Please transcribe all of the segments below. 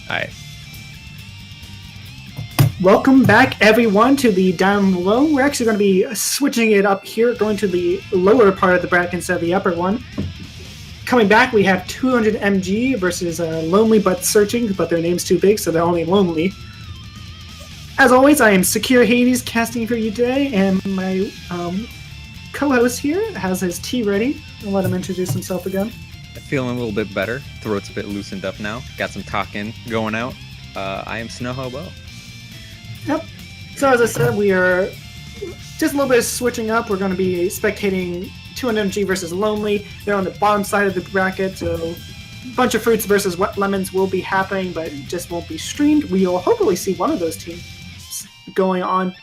Alright. Welcome back, everyone, to the down low. We're actually going to be switching it up here, going to the lower part of the bracket instead of the upper one. Coming back, we have 200 MG versus Lonely But Searching, but their name's too big, so they're only Lonely. As always, I am Secure Hades casting for you today, and my co-host here has his tea ready. I'll let him introduce himself again. Feeling a little bit better. Throat's a bit loosened up now. Got some talking going out. I am Snow Hobo. Yep. So as I said, we are just a little bit of switching up. We're going to be spectating 200MG versus Lonely. They're on the bottom side of the bracket, so a bunch of fruits versus wet lemons will be happening, but it just won't be streamed. We'll hopefully see one of those teams going on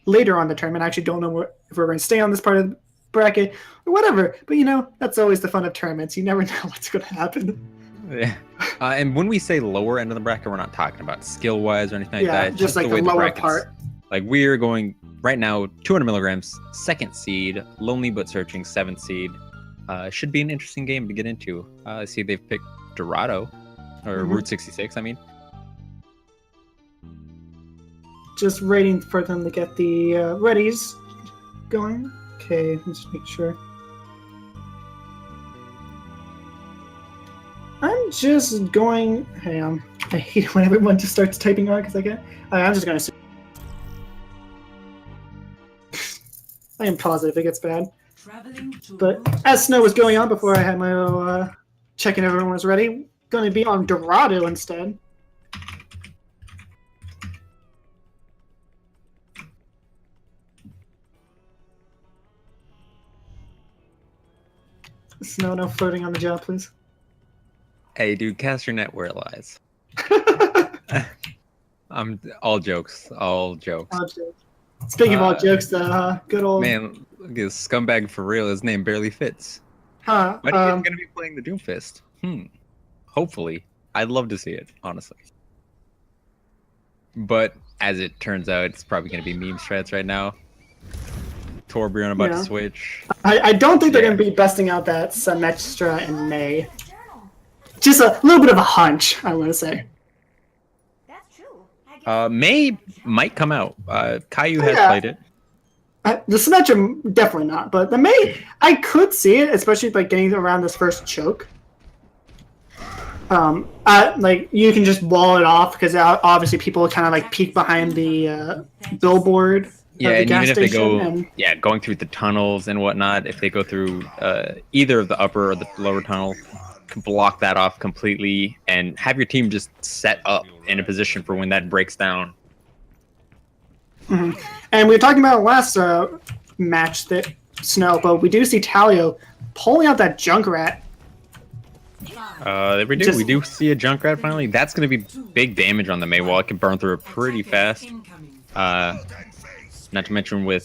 later on the tournament. I actually don't know if we're going to stay on this part of the bracket or whatever, but you know, that's always the fun of tournaments. You never know what's going to happen. Yeah. And when we say lower end of the bracket, we're not talking about skill wise or anything like that. Just like the lower part. Like we're going right now 200 milligrams, 2nd seed, Lonely But Searching, 7th seed. Should be an interesting game to get into. I see they've picked Dorado or Route 66, I mean. Just waiting for them to get the readies going. Okay, let's make sure. I'm just going. Hang on. I hate it when everyone just starts typing on because I get. I'm just going to. I am positive it gets bad. But as Snow was going on before I had my little checking everyone was ready, going to be on Dorado instead. Snow, no flirting on the job, please. Hey, dude, cast your net where it lies. I'm all jokes. All jokes. Speaking of all jokes, the good old man, this scumbag for real. His name barely fits. Huh? But he's gonna be playing the Doomfist. Hopefully, I'd love to see it, honestly. But as it turns out, it's probably gonna be meme strats right now. Torbjorn about to switch. I don't think they're going to be busting out that Semestra in May. Just a little bit of a hunch, I want to say. That's true. May might come out. Caillou has played it. The Symmetra, definitely not. But the May, I could see it, especially by getting around this first choke. Like, you can just wall it off, because obviously people kind of like peek behind the billboard. Yeah, and even if they go, going through the tunnels and whatnot, if they go through either of the upper or the lower tunnel, can block that off completely and have your team just set up in a position for when that breaks down. And we were talking about last match that Snow, but we do see Talio pulling out that Junkrat. We do see a Junkrat finally. That's going to be big damage on the May wall. It can burn through it pretty fast. Not to mention with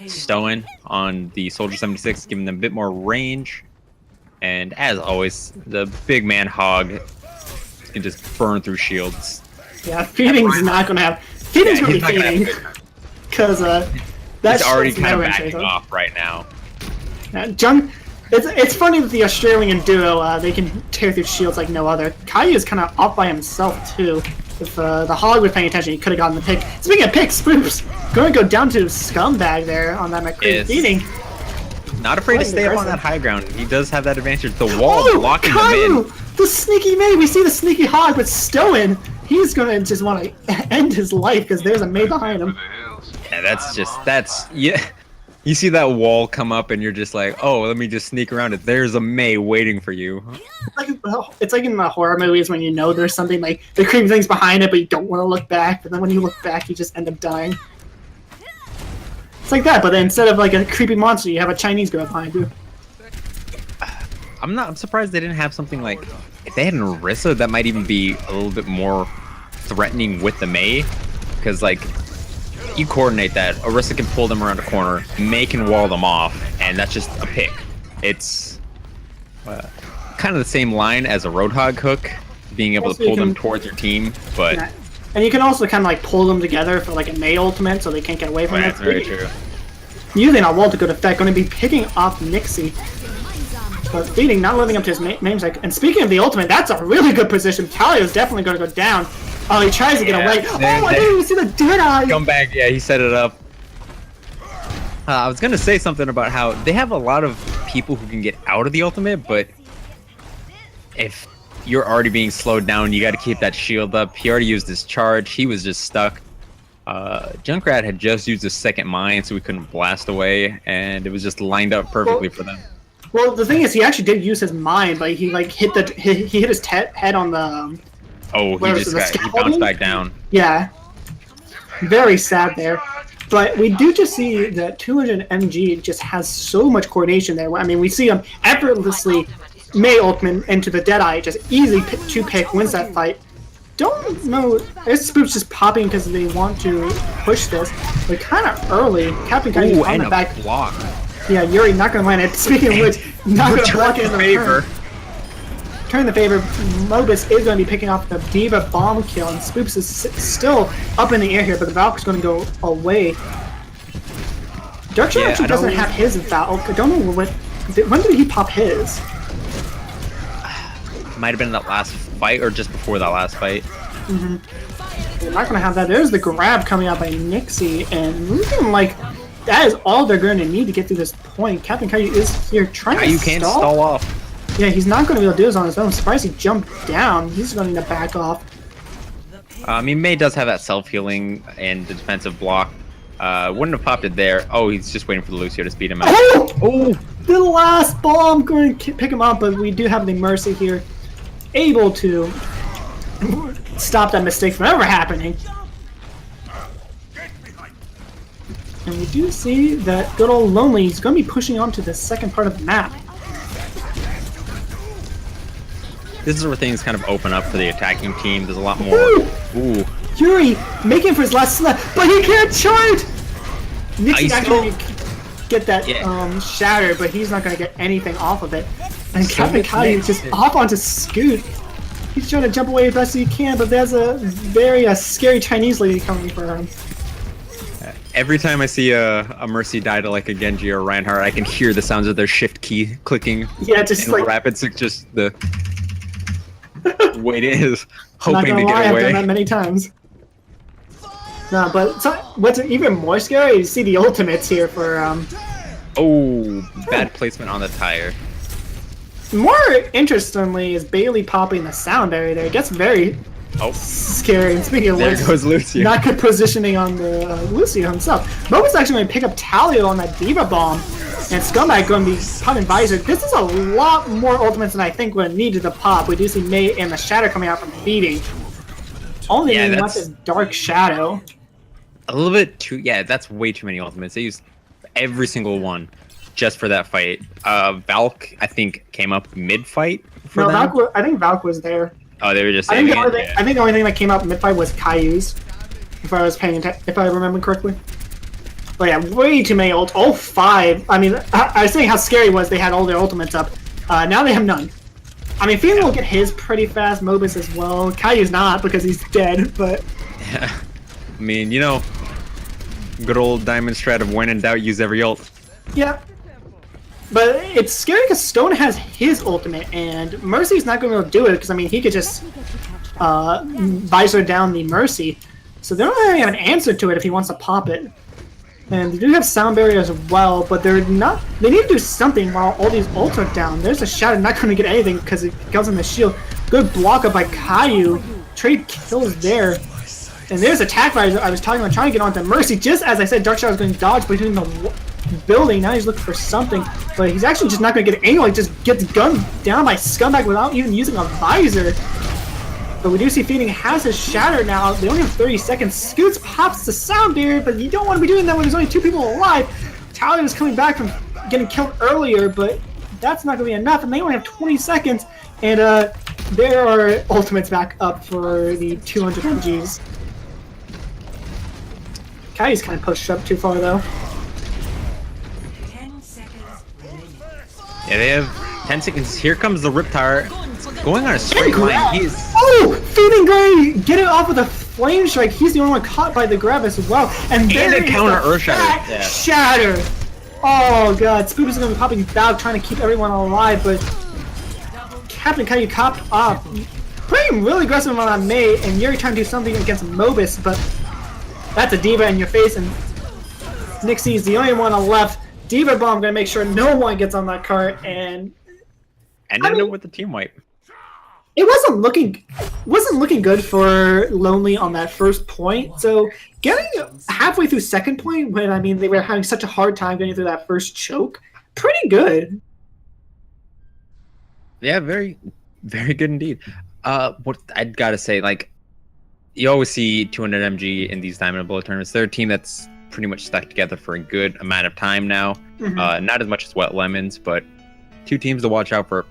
Stoen on the Soldier 76, giving them a bit more range. And as always, the big man Hog can just burn through shields. Yeah, Feeding's not going to have... Feeding's going to be feeding. Because that's already kind of backing off right now. It's funny that the Australian duo, they can tear through shields like no other. Caillou is kind of off by himself, too. If the Hog was paying attention, he could have gotten the pick. Speaking of picks, Spoops going to go down to Scumbag there on that McCree feeding. Not afraid to stay up on that high ground. He does have that advantage. The wall blocking Caillou, them in. The sneaky May. We see the sneaky Hog, but Stoen, he's going to just want to end his life because there's a May behind him. Yeah, you see that wall come up and you're just like, oh, let me just sneak around it. There's a May waiting for you. It's like in the horror movies when you know there's something like the creepy things behind it, but you don't want to look back. But then when you look back, you just end up dying. It's like that, but then instead of like a creepy monster, you have a Chinese girl behind you. I'm surprised they didn't have something like, if they had an Orisa, that might even be a little bit more threatening with the May, because like, you coordinate that, Orisa can pull them around a corner, May can wall them off, and that's just a pick. It's kind of the same line as a Roadhog hook, being able to pull them towards your team, but... And you can also kind of like pull them together for like a May ultimate, so they can't get away from it. That's very true. Using a wall to good effect, going to be picking off Nixie. But Feeding not living up to his namesake. And speaking of the ultimate, that's a really good position. Talio's definitely going to go down. Oh, he tries to get away. Oh, I didn't even see the Deadeye! Come back, yeah, he set it up. I was gonna say something about how they have a lot of people who can get out of the ultimate, but if you're already being slowed down, you got to keep that shield up. He already used his charge. He was just stuck. Junkrat had just used his second mine, so we couldn't blast away, and it was just lined up perfectly for them. Well, the thing is, he actually did use his mine, but he like hit his head on the. Oh, he bounced back down. Yeah, very sad there. But we do just see that 200 MG just has so much coordination there. I mean, we see him effortlessly May ultimate into the Deadeye, just easy two-pick, wins that fight. Don't know, this Spoop's just popping because they want to push this, but kind of early. Captain Kai's on the back. Block. Yeah, Yuri not going to land it. Speaking of which, not going to block it in the favor. Turn the favor, Mobus is going to be picking off the Diva bomb kill, and Spoops is still up in the air here, but the Valk's going to go away. Darkshire actually doesn't have his Valk. I don't know when did he pop his? Might have been that last fight, or just before that last fight. They're not going to have that. There's the grab coming out by Nixie, and looking like that is all they're going to need to get through this point. Captain Caillou is here trying to stall. You can't stall off. Yeah, he's not going to be able to do this on his own. I'm surprised he jumped down. He's going to back off. I mean, May does have that self-healing and the defensive block. Wouldn't have popped it there. Oh, he's just waiting for the Lucio to speed him out. Oh! The last bomb going to pick him up, but we do have the Mercy here. Able to stop that mistake from ever happening. And we do see that good old Lonely is going to be pushing on to the second part of the map. This is where things kind of open up for the attacking team. There's a lot more. Ooh. Yuri making for his last slap, but he can't charge! Nixie's actually going to get that shatter, but he's not going to get anything off of it. And Captain Caillou just off onto Scoot. He's trying to jump away as best he can, but there's a very scary Chinese lady coming for him. Every time I see a Mercy die to like a Genji or Reinhardt, I can hear the sounds of their shift key clicking. Yeah, just like rapid, just the wait is hoping to get away. I've done that many times. No, but what's even more scary is to see the ultimates here for Oh, bad placement on the tire. More interestingly is Bailey popping the sound barrier there. It gets very scary. And speaking of which, there goes Lucio. Not good positioning on the Lucio himself. Moba's actually going to pick up Talio on that Diva bomb, and Scumbag going to be popping Visor. This is a lot more ultimates than I think would needed to pop. We do see May and the Shadow coming out from Feeding. Only thing left is Dark Shadow. A little bit too. Yeah, that's way too many ultimates. They used every single one just for that fight. Valk, I think, came up mid-fight for them. Valk, I think Valk was there. Oh, they were just saving it? I think the only thing that came up mid-fight was Caillou's, if I remember correctly. But yeah, way too many ult. Oh, 5. I mean, I was saying how scary it was they had all their ultimates up. Now they have none. I mean, Phoenix will get his pretty fast, Mobus as well. Caillou's not because he's dead, but... Yeah. I mean, you know, good old Diamond strat of when in doubt, use every ult. Yeah. But it's scary because Stone has his ultimate, and Mercy's not going to be able to do it because, I mean, he could just visor down the Mercy. So they don't really have an answer to it if he wants to pop it. And they do have sound barrier as well, but they're not. They need to do something while all these ults are down. There's a Shadow not going to get anything because it goes in the shield. Good block up by Caillou. Trade kills there. And there's attack visor I was talking about trying to get onto Mercy. Just as I said, Dark Shadow was going to dodge between the building. Now he's looking for something, but he's actually just not going to get anywhere. He just gets gunned down by Scumbag without even using a visor. But we do see Feeding has his Shatter now. They only have 30 seconds. Scoots pops the sound barrier, but you don't want to be doing that when there's only 2 people alive. Talia is coming back from getting killed earlier, but that's not going to be enough, and they only have 20 seconds. And there are ultimates back up for the 200 MGs. Kai's kind of pushed up too far, though. 10 seconds. Yeah, they have 10 seconds. Here comes the Riptire. Going on a straight line. He is... Oh! Feeding Gray! Get it off with a Flame Strike. He's the only one caught by the grab as well. And there a counter Earth Shatter. Shatter! Oh god, Spoop is gonna be popping back, trying to keep everyone alive, but Captain Caillou copped off. Playing really aggressive on that Mei, and Yuri trying to do something against Mobus, but that's a Diva in your face, and Nixie's the only one left. Diva Bomb gonna make sure no one gets on that cart, and ended up with the team wipe. it wasn't looking good for Lonely on that first point. So getting halfway through second point, when I mean they were having such a hard time getting through that first choke, pretty good. Yeah, very, very good indeed. What I'd gotta say, like, you always see 200 MG in these Diamond and Bullet tournaments. They're a team that's pretty much stuck together for a good amount of time now. Not as much as Wet Lemons, but two teams to watch out for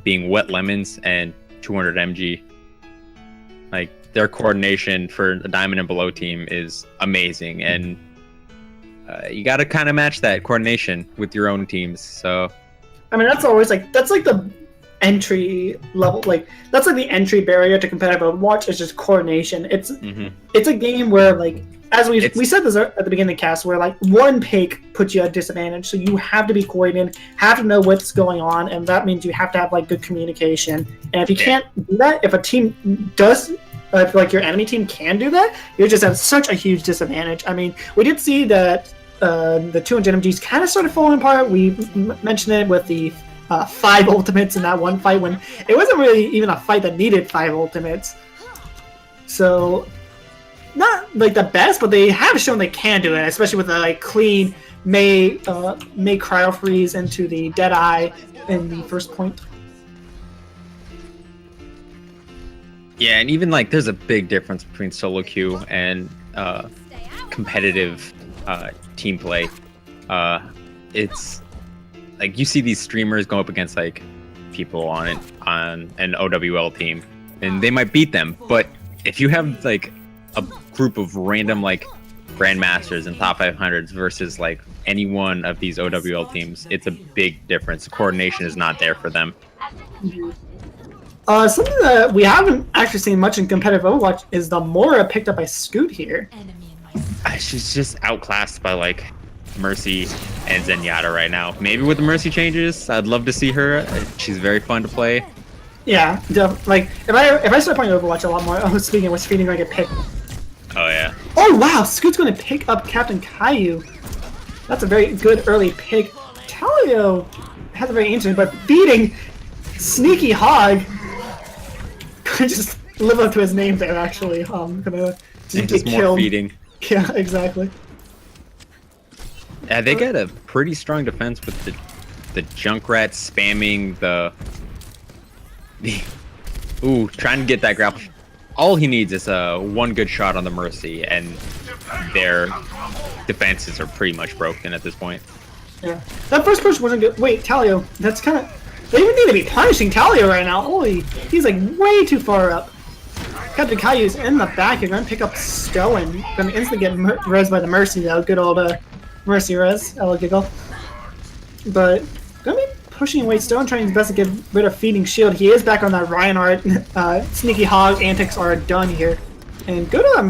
being Wet Lemons and 200 MG. Like, their coordination for a Diamond and Below team is amazing, and you got to kind of match that coordination with your own teams. So, I mean, that's always like the entry level, like that's like the entry barrier to competitive Overwatch is just coordination. It's a game where, like, as we said this at the beginning of the cast, where like one pick puts you at a disadvantage, so you have to be coordinated, have to know what's going on, and that means you have to have like good communication. And if you can't do that, if a team does, if like your enemy team can do that, you just have such a huge disadvantage. I mean, we did see that the 200 MGs kind of started falling apart. We mentioned it with the 5 ultimates in that one fight, when it wasn't really even a fight that needed 5 ultimates. So, not like the best, but they have shown they can do it, especially with the like clean Mei cryo freeze into the Deadeye in the first point. yeah, and even like there's a big difference between solo queue and competitive team play. It's like you see these streamers go up against like people on an OWL team, and they might beat them. But if you have like a group of random like grandmasters and top 500s versus like any one of these OWL teams, it's a big difference. The coordination is not there for them. Something that we haven't actually seen much in competitive Overwatch is the Mora picked up by Scoot here. She's just outclassed by like Mercy and Zenyatta right now. Maybe with the Mercy changes, I'd love to see her. She's very fun to play. Yeah, like if I start playing Overwatch a lot more, oh, speaking of which, Feeding gonna get picked. Oh yeah. Oh wow, Scoot's gonna pick up Captain Caillou. That's a very good early pick. Talio has a very interesting, but Feeding, Sneaky Hog, could just live up to his name there. Actually, gonna just get more killed. Feeding. Yeah, exactly. Yeah, they got a pretty strong defense with the Junkrat spamming the ooh, trying to get that grapple. All he needs is one good shot on the Mercy, and their defenses are pretty much broken at this point. Yeah, that first push wasn't good. Wait, Talio, that's kind of. They even need to be punishing Talio right now. Holy, he's like way too far up. Captain Caillou's in the back. You're gonna pick up Stoen. Gonna instantly get res by the Mercy though. Good old Mercy res. Ella giggle. But gonna be pushing away Stoen, trying his best to get rid of Feeding Shield. He is back on that Reinhardt. Sneaky Hog antics are done here. And go to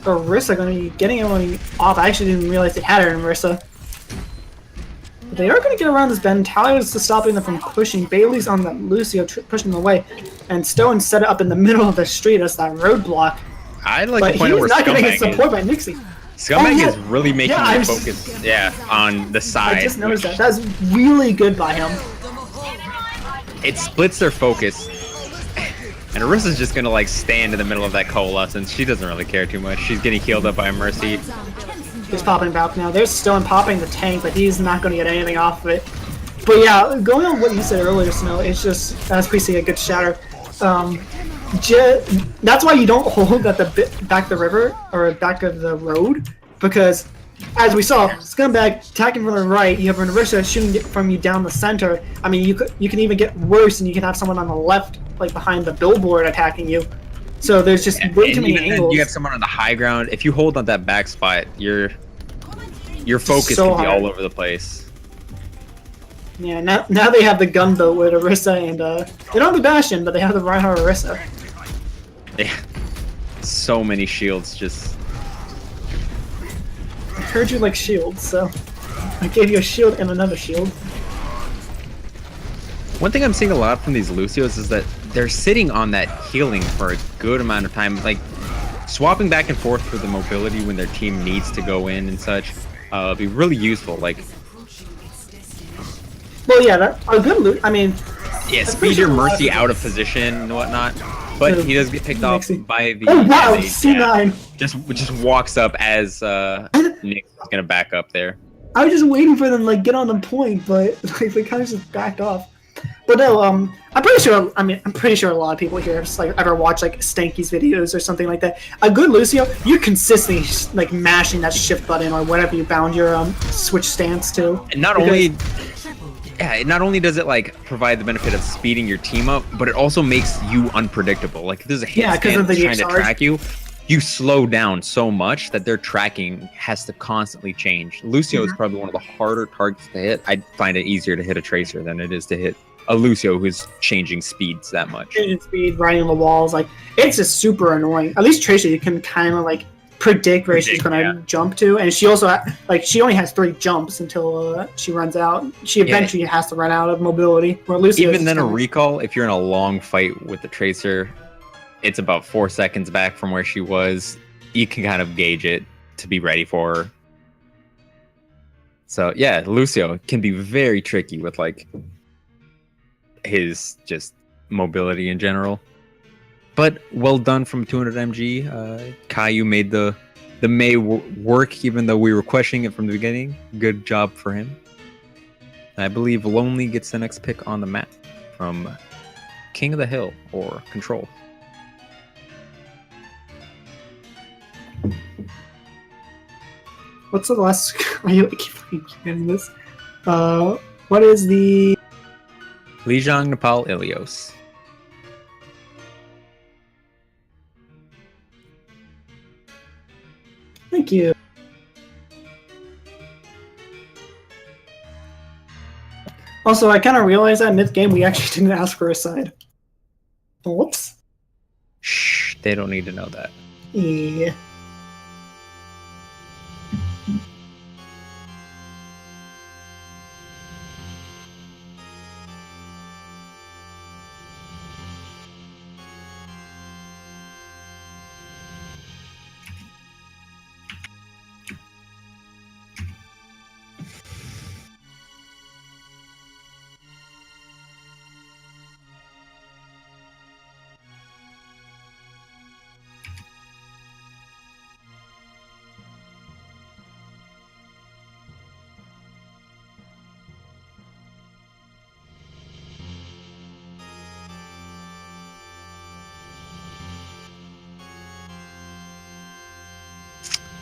Orisa, gonna be getting everyone off. I actually didn't realize they had her in Orisa. But they are gonna get around this bend. Talio's stopping them from pushing. Bailey's on the Lucio pushing them away. And Stoen set it up in the middle of the street as that roadblock. I'd like but to point out where he's not gonna Scumbag get support by Nixie. Scumbag is really making Yeah, the focus on the side. I just noticed that. That's really good by him. It splits their focus. And Orisa's just gonna like stand in the middle of that coalescence, and she doesn't really care too much. She's getting healed up by Mercy. He's popping back now. There's Stoen popping the tank, but he's not going to get anything off of it. But yeah, going on what you said earlier, Snow, it's just, as we see, a good shatter. That's why you don't hold at the back of the river or back of the road, because as we saw, Scumbag attacking from the right, you have Orisa shooting from you down the center. I mean, you can even get worse, and you can have someone on the left, like behind the billboard, attacking you. So there's just way too many angles. You have someone on the high ground. If you hold on that back spot, your focus so can be hard. all over the place. Yeah, now they have the gunboat with Orisa, and they don't have the Bastion, but they have the Reinhardt Orisa. Yeah, so many shields just. I heard you like shields, so. I gave you a shield and another shield. One thing I'm seeing a lot from these Lucios is that they're sitting on that healing for a good amount of time, like swapping back and forth for the mobility when their team needs to go in and such. Be really useful. Like, well, yeah, a good I mean, yeah, speed your Mercy out of position and whatnot. But he does get picked off by the. Oh wow, C9. Just walks up as Nick is gonna back up there. I was just waiting for them to like get on the point, but like they kind of just backed off. But no, I'm pretty sure. I mean, I'm pretty sure a lot of people here have just, like ever watched like Stanky's videos or something like that. A good Lucio, you're consistently like mashing that shift button or whatever you bound your switch stance to. And not only does it like provide the benefit of speeding your team up, but it also makes you unpredictable. Like if there's a hit stand that's trying to track you, you slow down so much that their tracking has to constantly change. Lucio is probably one of the harder targets to hit. I find it easier to hit a Tracer than it is to hit a Lucio who's changing speeds that much. Changing speed, riding on the walls, like it's just super annoying. At least Tracer, you can kind of like predict where she's gonna jump to, and she also like she only has 3 jumps until she runs out. She eventually has to run out of mobility. Where Lucio even then, a recall, if you're in a long fight with the Tracer, it's about 4 seconds back from where she was. You can kind of gauge it to be ready for her. So yeah, Lucio can be very tricky with like his just mobility in general. But well done from 200 MG. Caillou made the Mei work, even though we were questioning it from the beginning. Good job for him. And I believe Lonely gets the next pick on the map from King of the Hill or Control. What's the last? I keep getting this. What is the? Lijiang, Nepal, Ilios. Thank you. Also, I kind of realized that mid-game we actually didn't ask for a side. Whoops. Shh, they don't need to know that. Yeah.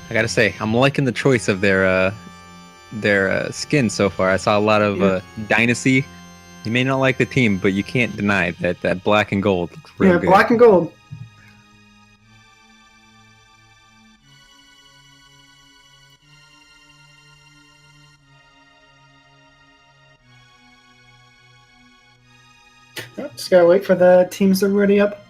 I gotta say, I'm liking the choice of their skin so far. I saw a lot of Dynasty. You may not like the team, but you can't deny that black and gold looks real good. Black and gold. Just gotta wait for the teams to ready up.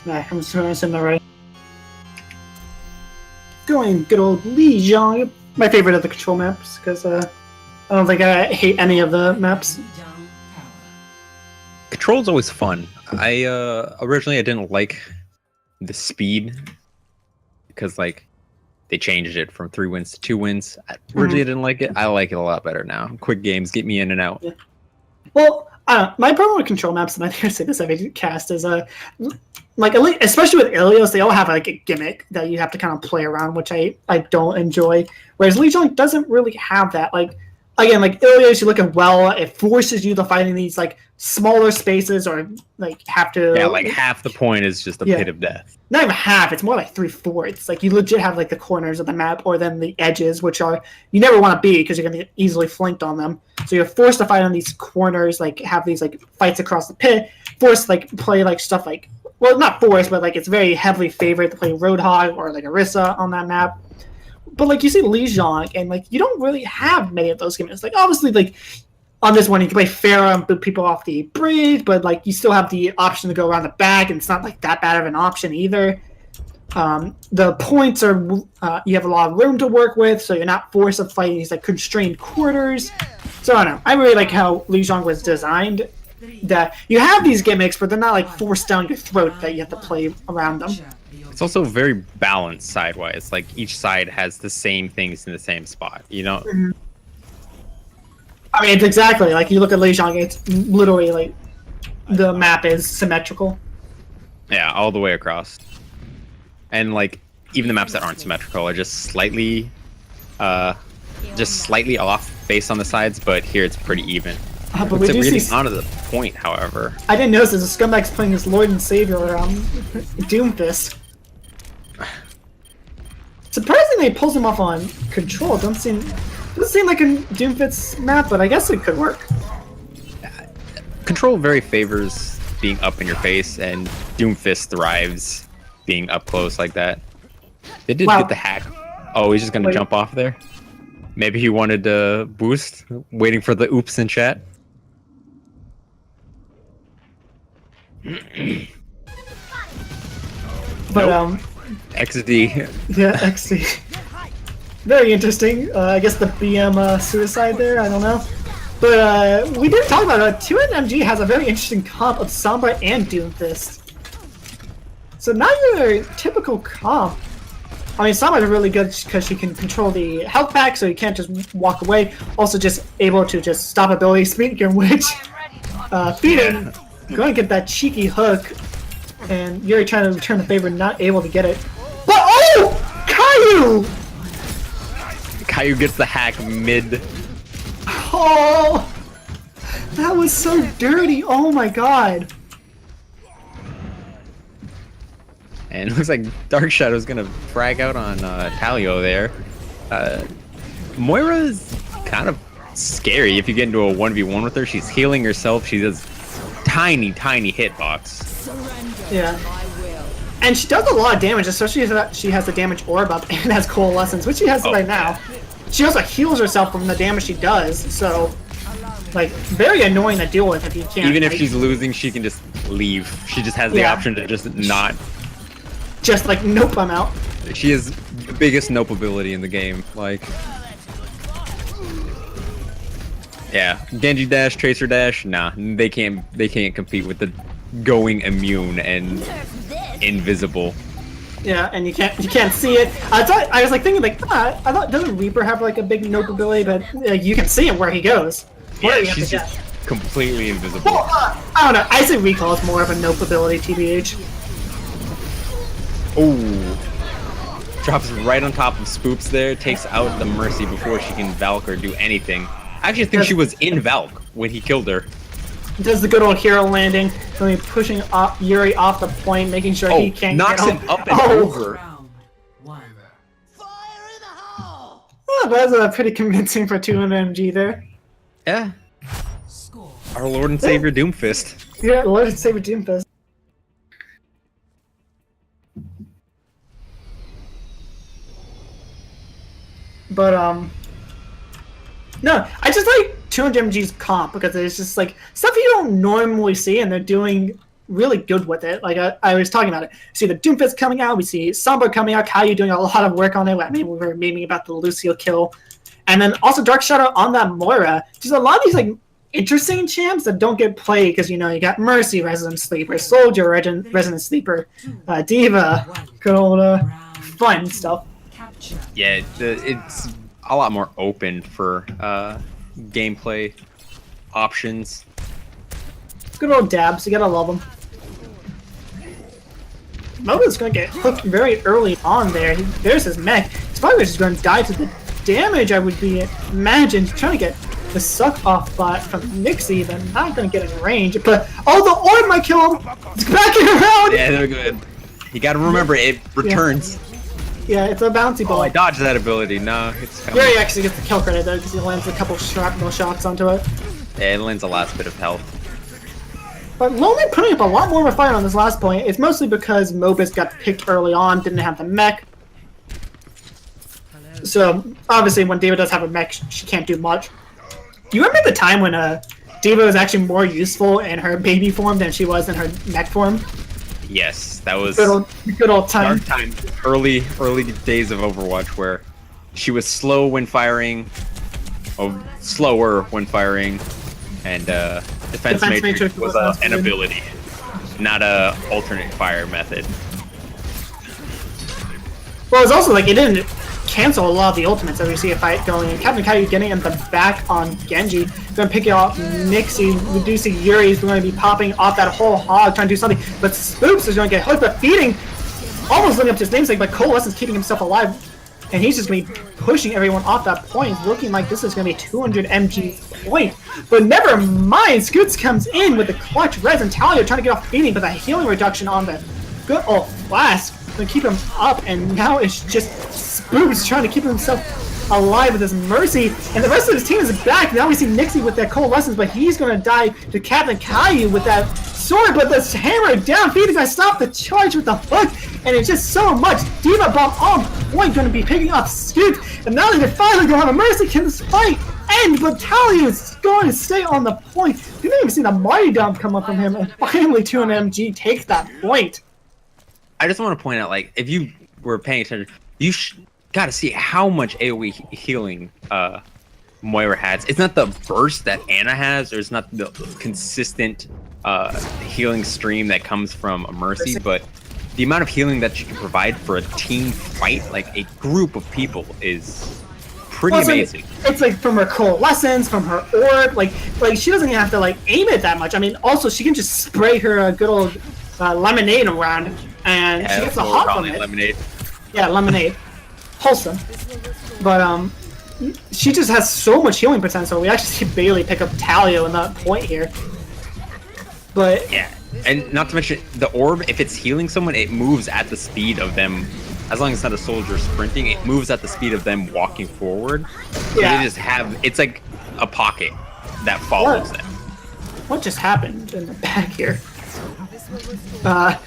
Alright, I'm just gonna send that right. Going good old Lijiang, my favorite of the control maps, because I don't think I hate any of the maps. Control's always fun. I originally I didn't like the speed because like they changed it from 3 wins to 2 wins. Originally I didn't like it. I like it a lot better now. Quick games get me in and out. Yeah. Well, my problem with control maps, and I think I say this every cast, is like especially with Ilios, they all have like a gimmick that you have to kind of play around, which I don't enjoy. Whereas Lijiang doesn't really have that. Like again, like Ilios, you look at well, it forces you to fight in these like smaller spaces or like have to. Yeah, like half the point is just a pit of death. Not even half; it's more like 3/4. Like you legit have like the corners of the map, or then the edges, which are you never want to be because you're gonna get easily flanked on them. So you're forced to fight on these corners, like have these like fights across the pit. Forced to, like play like stuff like not forced, but like it's very heavily favored to play Roadhog or like Orisa on that map. But like you see Lijiang, and like you don't really have many of those gimmicks. Like obviously, like on this one, you can play Pharah and boot people off the bridge, but like you still have the option to go around the back, and it's not like that bad of an option either. The points are you have a lot of room to work with, so you're not forced to fight these like constrained quarters. So I don't know. I really like how Lijiang was designed. That you have these gimmicks, but they're not like forced down your throat that you have to play around them. It's also very balanced sidewise. Like each side has the same things in the same spot. You know. Mm-hmm. I mean, it's exactly like you look at Lijiang. It's literally like the map is symmetrical. Yeah, all the way across. And like even the maps that aren't symmetrical are just slightly off based on the sides, but here it's pretty even. But we it's do really see onto the point, however. I didn't notice this. The Scumbag's playing his Lord and Savior Doomfist. Surprisingly, it pulls him off on control. Doesn't seem like a Doomfist map, but I guess it could work. Control very favors being up in your face, and Doomfist thrives being up close like that. They did get the hack. Oh, he's just gonna jump off there. Maybe he wanted to boost, waiting for the oops in chat. But XD. Yeah, XD. Very interesting. I guess the BM suicide there. I don't know. But we didn't talk about it. 2NMG has a very interesting comp of Sombra and Doomfist. So not your typical comp. I mean, Sombra is really good because she can control the health pack, so you can't just walk away. Also, just able to just stop ability, speaking of which, Feeding, going to get that cheeky hook, and Yuri trying to return the favor, not able to get it. But oh, Caillou! Caillou gets the hack mid. Oh, that was so dirty. Oh my god. And it looks like Dark Shadow's gonna frag out on Talio there. Moira's kind of scary if you get into a 1v1 with her. She's healing herself. She does tiny hitbox. Yeah. And she does a lot of damage, especially if she has the damage orb up and has Coalescence, which she has right now. She also heals herself from the damage she does, so like very annoying to deal with if you can't. Even if she's losing, she can just leave. She just has the option to just not. Just like, nope, I'm out. She has the biggest nope ability in the game. Like, yeah, Genji dash, Tracer dash. Nah, they can't compete with the going immune and invisible. Yeah, and you can't see it. I was like thinking like, I thought doesn't Reaper have like a big nope ability, but you can see him where he goes. Yeah, she's just completely invisible. Well, I don't know. I say Recall is more of a nope ability, TBH. Oh, drops right on top of Spoops there, takes out the Mercy before she can Valk or do anything. I actually think she was in Valk when he killed her. Does the good old hero landing, really pushing Yuri off the point, making sure he can't knocks get him up and over. Oh, that's pretty convincing for 2MG there. Yeah. Our Lord and Savior Doomfist. Yeah, Lord and Savior Doomfist. But no, I just like 200MG's comp because it's just like stuff you don't normally see, and they're doing really good with it. Like I was talking about it. We see the Doomfist coming out, we see Sombra coming out, Caillou doing a lot of work on it. I mean, we were memeing about the Lucio kill, and then also Dark Shadow on that Moira. Just a lot of these like interesting champs that don't get played because you got Mercy, Resident Sleeper, Soldier, Resident Sleeper, Diva, good old fun stuff. Yeah, it's a lot more open for gameplay options. Good old dabs, you gotta love them. Moba's gonna get hooked very early on there. There's his mech. His probably just gonna die to the damage, I would be imagined. Trying to get the suck off bot from Nixie, but not gonna get in range. But oh, the orb might kill him! It's backing around! Yeah, they're good. You gotta remember, it returns. Yeah, it's a bouncy ball. Oh, I dodged that ability. No, it's coming. Yeah, he actually gets the kill credit though, because he lands a couple shrapnel shots onto it. Yeah, it lands the last bit of health. But Lonely putting up a lot more of a fight on this last point. It's mostly because Mobus got picked early on, didn't have the mech. So, obviously, when David does have a mech, she can't do much. You remember the time when Diva was actually more useful in her baby form than she was in her mech form? Yes, that was good old time. dark time. Early days of Overwatch where she was slow when firing, or slower when firing, and defense matrix was an ability, not a alternate fire method. Well, it's also like it didn't cancel a lot of the ultimates that we see a fight going in. Captain Caillou getting in the back on Genji, going to pick it off Nixie. We do see Yuri's going to be popping off that whole hog, trying to do something, but Spoops is going to get hooked, but feeding, almost living up to his namesake, but Coalescence keeping himself alive, and he's just going to be pushing everyone off that point, looking like this is going to be 200 MG point. But never mind, Scoots comes in with the clutch res, and Talia trying to get off feeding, but that healing reduction on the good old Flask going to keep him up, and now it's just Spoops trying to keep himself alive with his Mercy, and the rest of his team is back. Now we see Nixie with that Coalescence, but he's going to die to Captain Caillou with that sword, but this hammer down, feeding guy stop the charge with the hook, and it's just so much. Diva Bomb on point, going to be picking off Scoot, and now they're finally going to have a Mercy. Can this fight end? But Talia is going to stay on the point. You didn't even see the Mighty Dump come up from him, and finally 2MG takes that point. I just want to point out, like, if you were paying attention, you got to see how much AoE healing Moira has. It's not the burst that Ana has, or it's not the consistent healing stream that comes from a Mercy, but the amount of healing that she can provide for a team fight, like a group of people, is pretty amazing. It's like from her Coalescence, from her orb, like she doesn't even have to like aim it that much. I mean, also she can just spray her good old lemonade around, and she gets a hot from it. Lemonade. Yeah, lemonade. Wholesome. But she just has so much healing potential. We actually see Bailey pick up Talia in that point here. But yeah, and not to mention the orb, if it's healing someone, it moves at the speed of them. As long as it's not a soldier sprinting, it moves at the speed of them walking forward. So yeah. they just have, it's like a pocket that follows them. What just happened in the back here?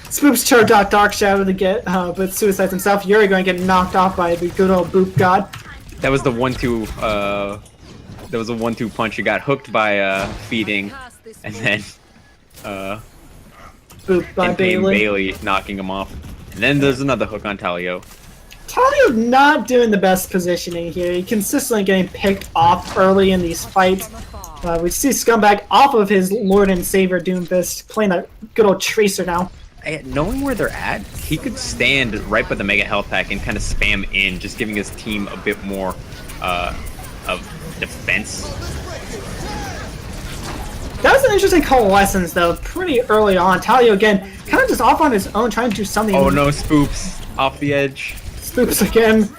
Spoops charge out Dark Shadow to get, but suicides himself. Yuri going to get knocked off by the good old Boop God. That was the 1-2. That was a 1-2 punch. You got hooked by feeding, and then Boop by Bailey knocking him off. And then there's another hook on Talio. Talio's not doing the best positioning here. He's consistently getting picked off early in these fights. We see Scumbag off of his Lord and Savior Doomfist, playing a good old Tracer now. Knowing where they're at, he could stand right by the Mega Health Pack and kind of spam in, just giving his team a bit more of defense. That was an interesting Coalescence, though, pretty early on. Talio, again, kind of just off on his own, trying to do something. Oh no, Spoops off the edge. Spoops again,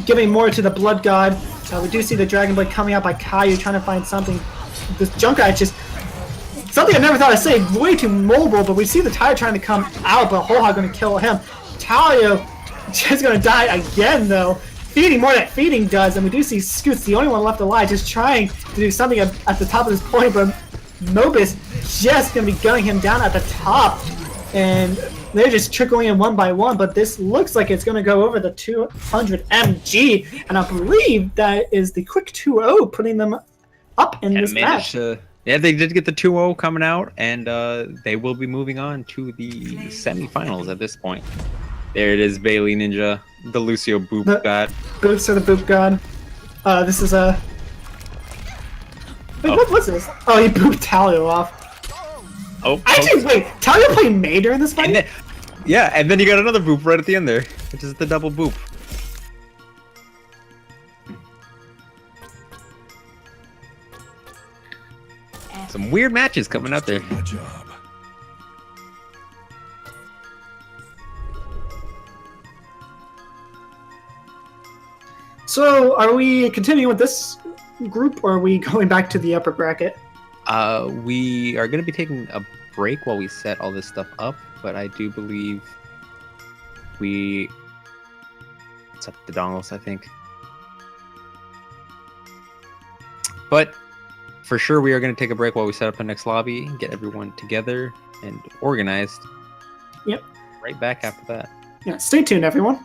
giving more to the Blood God. We do see the Dragon Blade coming out by Caillou, trying to find something. This Junkrat just... something I never thought I'd say, way too mobile, but we see the Tide trying to come out, but Whole Hog going to kill him. Talio just going to die again, though. Feeding more than Feeding does, and we do see Scoots, the only one left alive, just trying to do something at the top of this point, but Mobus just going to be gunning him down at the top, and they're just trickling in one by one, but this looks like it's going to go over the 200 MG, and I believe that is the quick 2-0 putting them up in this match. Yeah, they did get the 2-0 coming out, and they will be moving on to the semifinals at this point. There it is, Bailey Ninja, the Lucio Boop God. Boops are the Boop God. This is a... Wait, what was this? Oh, he booped Talio off. Oh, actually, wait, Talio played May during this fight? And then, yeah, and then you got another boop right at the end there, which is the double boop. Some weird matches coming out there. Good job. So, are we continuing with this group, or are we going back to the upper bracket? We are going to be taking a break while we set all this stuff up, but I do believe it's up to the dongles, I think. But for sure, we are going to take a break while we set up the next lobby, get everyone together and organized. Yep. Right back after that. Yeah, stay tuned, everyone.